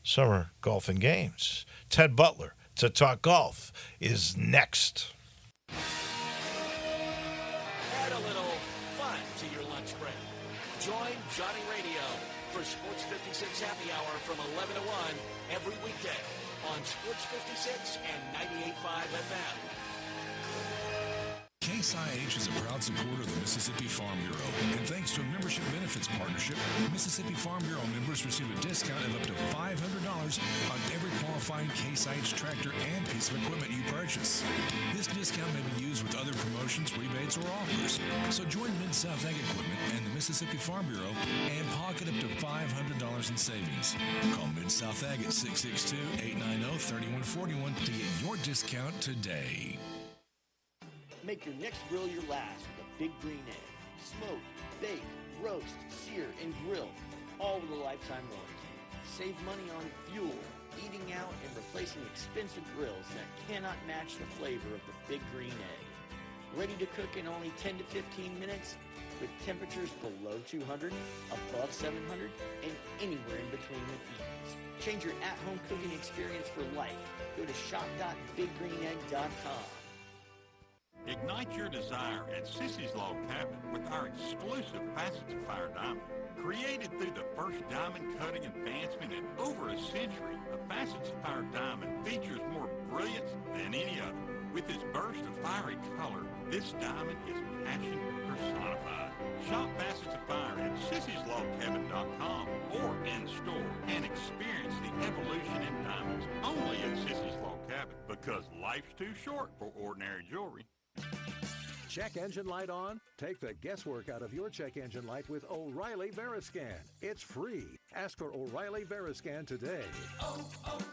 Summer Golf and Games. Ted Butler to talk golf is next. Add a little fun to your lunch break. Join Johnny Radio for Sports 56 Happy Hour from 11 to 1 every weekday on Sports 56 and 98.5 FM. Case IH is a proud supporter of the Mississippi Farm Bureau, and thanks to a membership benefits partnership, Mississippi Farm Bureau members receive a discount of up to $500 on every qualifying Case IH tractor and piece of equipment you purchase. This discount may be used with other promotions, rebates, or offers. So join Mid-South Ag Equipment and the Mississippi Farm Bureau and pocket up to $500 in savings. Call Mid-South Ag at 662-890-3141 to get your discount today. Make your next grill your last with a Big Green Egg. Smoke, bake, roast, sear, and grill, all with a lifetime warranty. Save money on fuel, eating out, and replacing expensive grills that cannot match the flavor of the Big Green Egg. Ready to cook in only 10 to 15 minutes with temperatures below 200, above 700, and anywhere in between with ease. Change your at-home cooking experience for life. Go to shop.biggreenegg.com. Ignite your desire at Sissy's Log Cabin with our exclusive Facets of Fire Diamond. Created through the first diamond cutting advancement in over a century, the Facets of Fire Diamond features more brilliance than any other. With its burst of fiery color, this diamond is passion personified. Shop Facets of Fire at sissyslogcabin.com or in store and experience the evolution in diamonds only at Sissy's Log Cabin, because life's too short for ordinary jewelry. Check engine light on? Take the guesswork out of your check engine light with O'Reilly Veriscan. It's free. Ask for O'Reilly Veriscan today. O'Reilly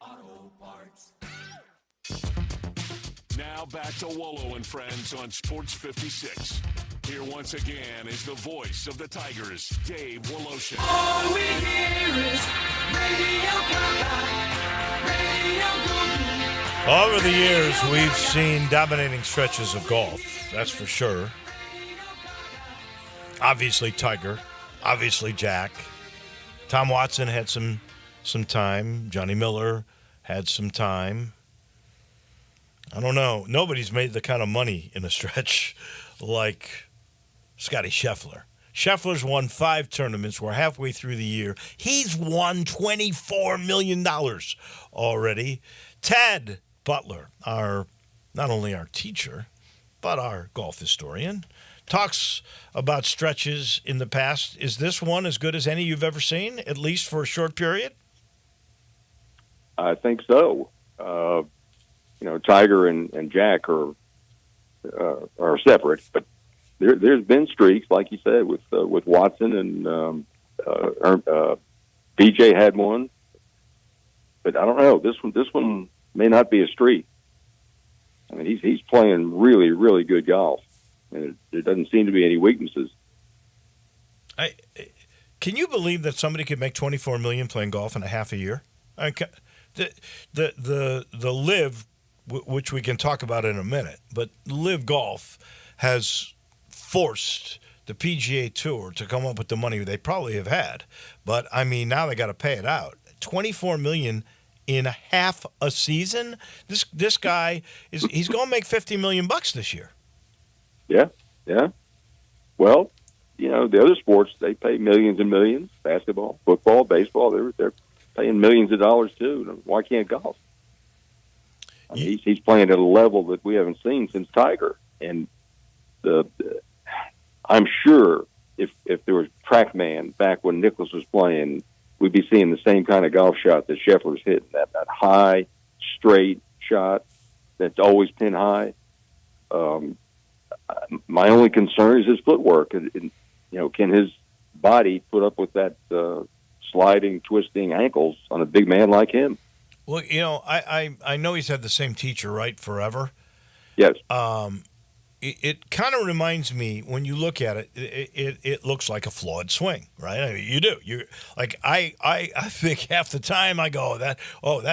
Auto Parts. Now back to Wolo and Friends on Sports 56. Here once again is the voice of the Tigers, Dave Woloshin. All we hear is Radio Gaga, Radio Gaga. Over the years, we've seen dominating stretches of golf, that's for sure. Obviously Tiger, obviously Jack. Tom Watson had some time. Johnny Miller had some time. I don't know. Nobody's made the kind of money in a stretch like Scotty Scheffler. Scheffler's won 5 tournaments. We're halfway through the year. He's won $24 million already. Ted Butler, not only our teacher, but our golf historian, talks about stretches in the past. Is this one as good as any you've ever seen, at least for a short period? I think so. Tiger and Jack are separate, but there's been streaks, like you said, with Watson and BJ had one, but I don't know. This one may not be a streak. I mean, he's playing really, really good golf, and there doesn't seem to be any weaknesses. Can you believe that somebody could make $24 million playing golf in a half a year? The Live, which we can talk about in a minute, but Live Golf has forced the PGA Tour to come up with the money they probably have had. But I mean, now they got to pay it out. $24 million in half a season. This guy he's going to make $50 million this year. Yeah. Well, the other sports, they pay millions and millions. Basketball, football, baseball, they're paying millions of dollars too. Why can't golf? I mean, he's playing at a level that we haven't seen since Tiger. And I'm sure if there was TrackMan back when Nicklaus was playing, we'd be seeing the same kind of golf shot that Scheffler's hitting, that high, straight shot that's always pin high. My only concern is his footwork. Can his body put up with that sliding, twisting ankles on a big man like him? Well, I know he's had the same teacher, right, forever. Yes. It kind of reminds me, when you look at it, it looks like a flawed swing, right? I mean, you do. You like I think half the time I go that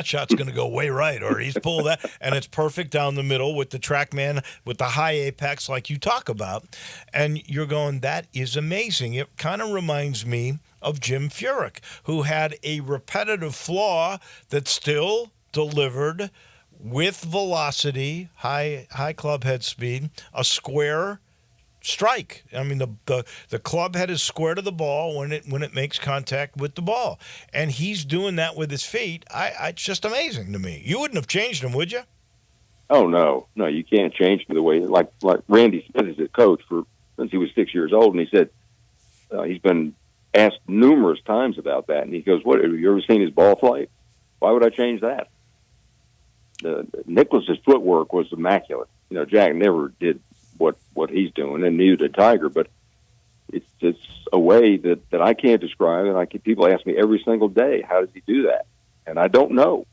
shot's going to go way right, or he's pulled that, and it's perfect down the middle with the TrackMan with the high apex like you talk about, and you're going, that is amazing. It kind of reminds me of Jim Furyk, who had a repetitive flaw that still delivered with velocity, high club head speed, a square strike. I mean, the club head is square to the ball when it makes contact with the ball, and he's doing that with his feet. It's just amazing to me. You wouldn't have changed him, would you? Oh no, you can't change him the way like Randy Smith is a coach since he was 6 years old, and he said he's been asked numerous times about that, and he goes, "What? Have you ever seen his ball flight? Why would I change that?" Nicklaus's footwork was immaculate. Jack never did what he's doing, and neither did Tiger. But it's a way that I can't describe, and people ask me every single day, how does he do that? And I don't know.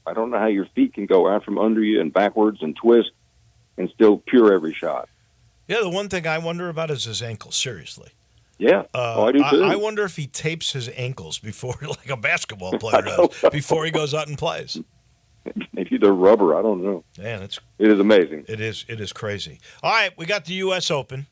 I don't know how your feet can go out from under you and backwards and twist and still pure every shot. Yeah, the one thing I wonder about is his ankles, seriously. Yeah, I do too. I wonder if he tapes his ankles before, like a basketball player does, before he goes out and plays. Maybe they're rubber. I don't know. Man, it is amazing. It is crazy. All right, we got the U.S. Open,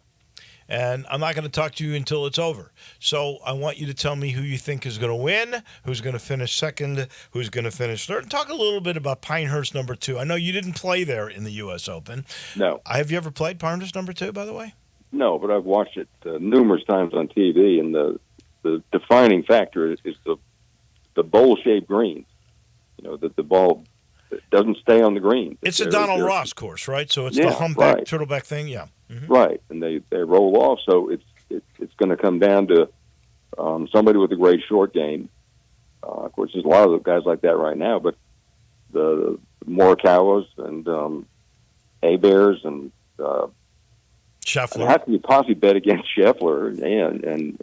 and I'm not going to talk to you until it's over. So I want you to tell me who you think is going to win, who's going to finish second, who's going to finish third. And talk a little bit about Pinehurst number 2. I know you didn't play there in the U.S. Open. No. Have you ever played Pinehurst number 2, by the way? No, but I've watched it numerous times on TV, and the defining factor is the bowl-shaped greens. The ball doesn't stay on the green. It's a Donald Ross course, right? So it's the humpback, turtleback thing, yeah. Mm-hmm. Right, and they roll off, so it's going to come down to somebody with a great short game. Of course, there's a lot of guys like that right now, but the Morikawas and Heberts and Scheffler. How can you possibly bet against Scheffler? And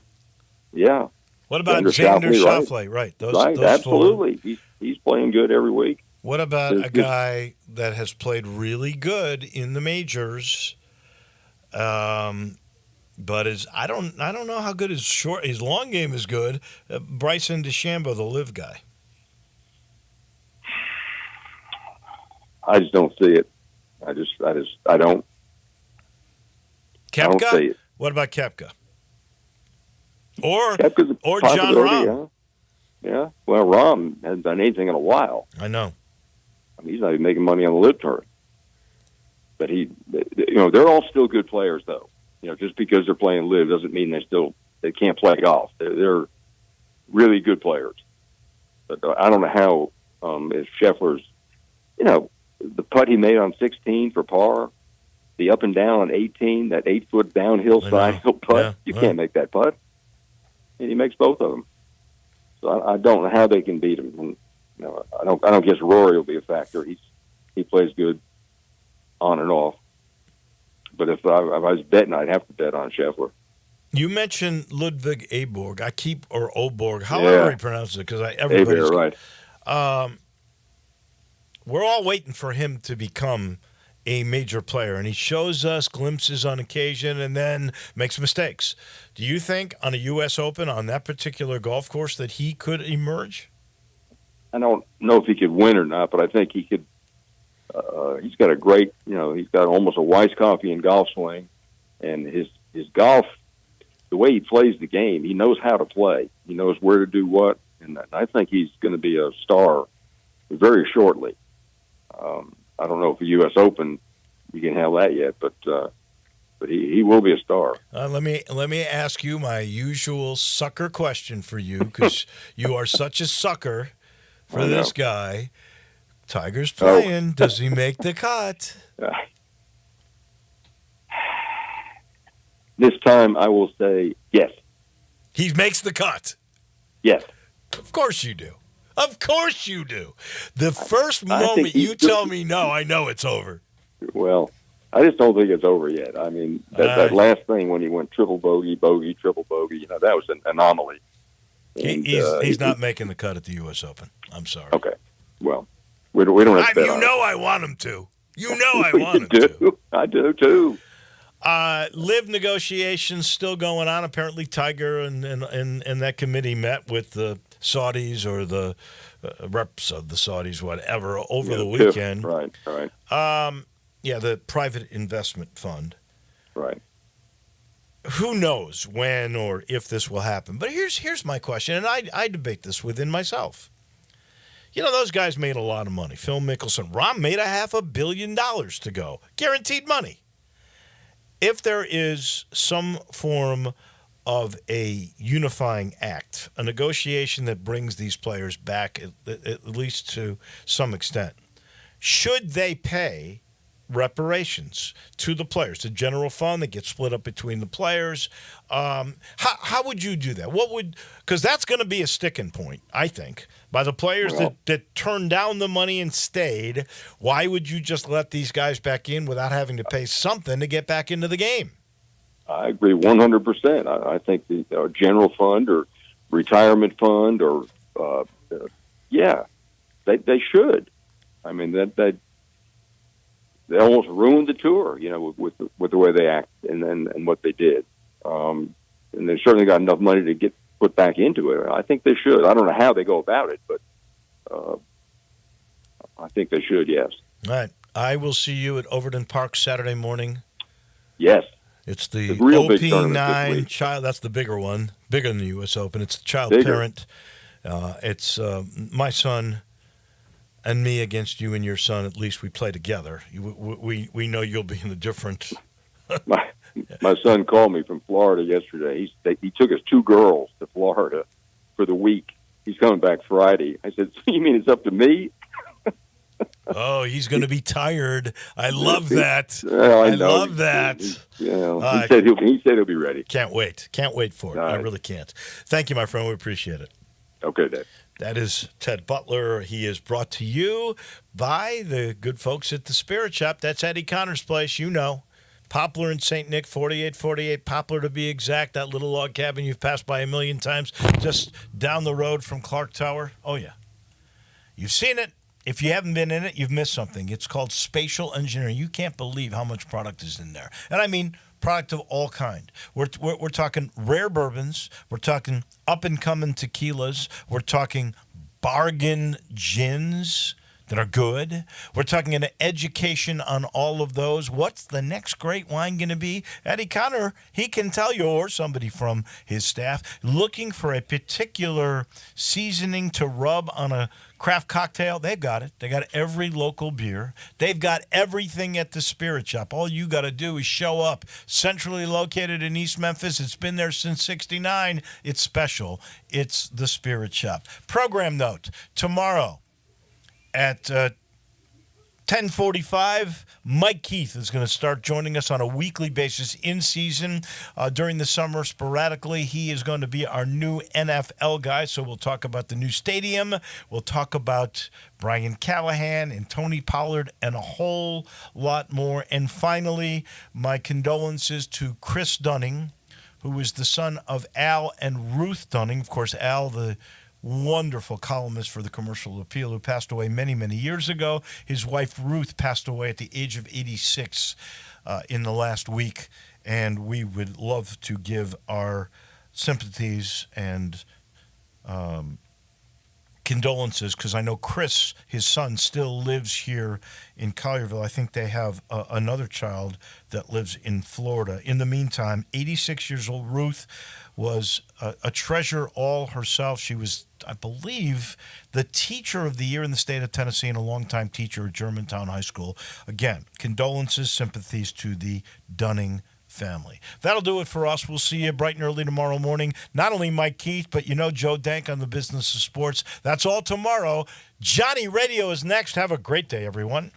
yeah. What about Xander Schauffele? Right. Those Absolutely. He's playing good every week. What about a guy that has played really good in the majors, but I don't know how good his long game is good. Bryson DeChambeau, the live guy. I just don't see it. I don't. Kepka? I don't see it. What about Kepka? Or Kepka's John Rahm? Huh? Yeah. Well, Rahm hasn't done anything in a while. I know. He's not even making money on the live tour. But they're all still good players, though. Just because they're playing live doesn't mean they can't play golf. They're really good players. But I don't know how if Scheffler's, the putt he made on 16 for par, the up and down on 18, that 8-foot downhill sidehill putt, you can't make that putt. And he makes both of them. So I don't know how they can beat him. And, I don't guess Rory will be a factor. He plays good on and off. But if I was betting, I'd have to bet on Scheffler. You mentioned Ludwig Aborg. Or Oborg, however he pronounces it, because everybody's right. We're all waiting for him to become a major player, and he shows us glimpses on occasion and then makes mistakes. Do you think on a U.S. Open, on that particular golf course, that he could emerge? I don't know if he could win or not, but I think he could. He's got a great, he's got almost a Weiskopfian golf swing, and his golf, the way he plays the game, he knows how to play. He knows where to do what, and I think he's going to be a star very shortly. I don't know if the U.S. Open you can have that yet, but he will be a star. Let me ask you my usual sucker question for you, because you are such a sucker for this guy. Tiger's playing. Does he make the cut? This time I will say yes. He makes the cut. Yes. Of course you do. Of course you do. The first moment you tell me no, I know it's over. Well, I just don't think it's over yet. I mean, that last thing when he went triple bogey, bogey, triple bogey, that was an anomaly. And, he's not making the cut at the U.S. Open. I'm sorry. Okay. Well, we don't have to bet on it. I want him to. You know I want him to. I do, too. Live negotiations still going on. Apparently Tiger and that committee met with the Saudis or the reps of the Saudis, whatever, over the weekend. Right. The private investment fund. Right. Who knows when or if this will happen? But here's my question, and I debate this within myself. Those guys made a lot of money. Phil Mickelson, Rahm made $500 million to go. Guaranteed money. If there is some form of a unifying act, a negotiation that brings these players back, at least to some extent, should they pay reparations to the players, the general fund that gets split up between the players. How would you do that? Because that's going to be a sticking point, I think, by the players that turned down the money and stayed. Why would you just let these guys back in without having to pay something to get back into the game? I agree 100%. I think the general fund or retirement fund or they should. I mean that they almost ruined the tour, with the way they act and what they did. And they certainly got enough money to get put back into it. I think they should. I don't know how they go about it, but I think they should. Yes. All right. I will see you at Overton Park Saturday morning. Yes. It's the real big OP9 child. That's the bigger one, bigger than the U.S. Open. It's the child parent. It's my son and me against you and your son. At least we play together. We know you'll be in a different. My son called me from Florida yesterday. He took his 2 girls to Florida for the week. He's coming back Friday. I said, "So you mean it's up to me?" Oh, he's going to be tired. I love that. I love that. He said he'll be ready. Can't wait. Can't wait for it. I really can't. Thank you, my friend. We appreciate it. Okay, Dave. That is Ted Butler. He is brought to you by the good folks at the Spirit Shop. That's Eddie Connor's place. Poplar in St. Nick, 4848 Poplar to be exact. That little log cabin you've passed by a million times just down the road from Clark Tower. Oh, yeah. You've seen it. If you haven't been in it, you've missed something. It's called spatial engineering. You can't believe how much product is in there. And I mean product of all kind. We're talking rare bourbons. We're talking up-and-coming tequilas. We're talking bargain gins that are good. We're talking an education on all of those. What's the next great wine going to be? Eddie Connor, he can tell you, or somebody from his staff, looking for a particular seasoning to rub on a craft cocktail, they've got it. They got every local beer. They've got everything at the Spirit Shop. All you got to do is show up. Centrally located in East Memphis. It's been there since '69. It's special. It's the Spirit Shop. Program note, tomorrow at 10:45, Mike Keith is going to start joining us on a weekly basis in season during the summer sporadically. He is going to be our new NFL guy, so we'll talk about the new stadium. We'll talk about Brian Callahan and Tony Pollard and a whole lot more. And finally, my condolences to Chris Dunning, who is the son of Al and Ruth Dunning. Of course, Al, the wonderful columnist for the Commercial Appeal, who passed away many, many years ago. His wife, Ruth, passed away at the age of 86 in the last week, and we would love to give our sympathies and condolences, because I know Chris, his son, still lives here in Collierville. I think they have another child that lives in Florida. In the meantime, 86 years old Ruth was a treasure all herself. She was, I believe, the teacher of the year in the state of Tennessee and a longtime teacher at Germantown High School. Again, condolences, sympathies to the Dunning family. That'll do it for us. We'll see you bright and early tomorrow morning. Not only Mike Keith, but Joe Dank on the Business of Sports. That's all tomorrow. Johnny Radio is next. Have a great day, everyone.